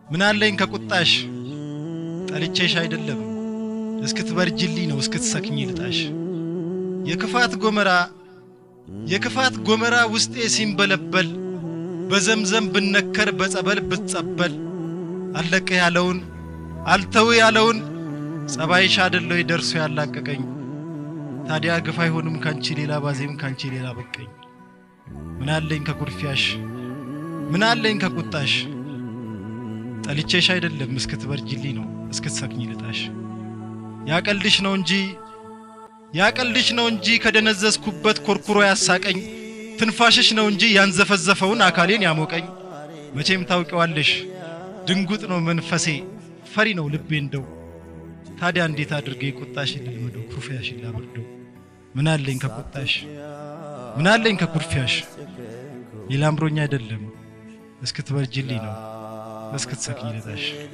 ምን አለኝ ከቁጣሽ ጠልቼሽ አይደለም እስክትበርጅልኝ ነው እስክትሰክኝ ልጣሽ የክፋት ጎመራ ውስጤ ሲንበለበል በዘምዘም ብነከር በጸበል ብትጸበል አለቀ ያለውን አልተው ያለውን ጸባይሽ አይደለው ይደርሱ ያላቀቀኝ ታዲያ ግፍ አይሆንም ካንቺ ሌላ ባዜም ካንቺ ሌላ በቀኝ ምን አለኝ ከኩርፊያሽ ምን አለኝ ከቁጣሽ ጠልቼሽ አይደለም እስክትበርጅልኝ ነው እስክትሰክኝ ልጣሽ ያቀልድሽ ነው እንጂ ከደነዘዝኩበት ኮርኩሮ ያሳቀኝ ትንፋሽሽ ነው እንጂ ያንዘፈዘፈውን አካሌን ያሞቀኝ መቼም ታውቂዋለሽ ድንጉጥ ነው መንፈሴ ፈሪ ነው ልቤ እንደው ታዲያ እንዴት አድርጌ ቁጣሽ ልልመደው ኩርፊያሽ ላብርደው ምን አለኝ ከቁጣሽ ምን አለኝ ከኩርፊያሽ ሌላ አምሮኛ አይደለም እስክትበርጅልኝ ነው እስክትሰክኝ ልጣሽ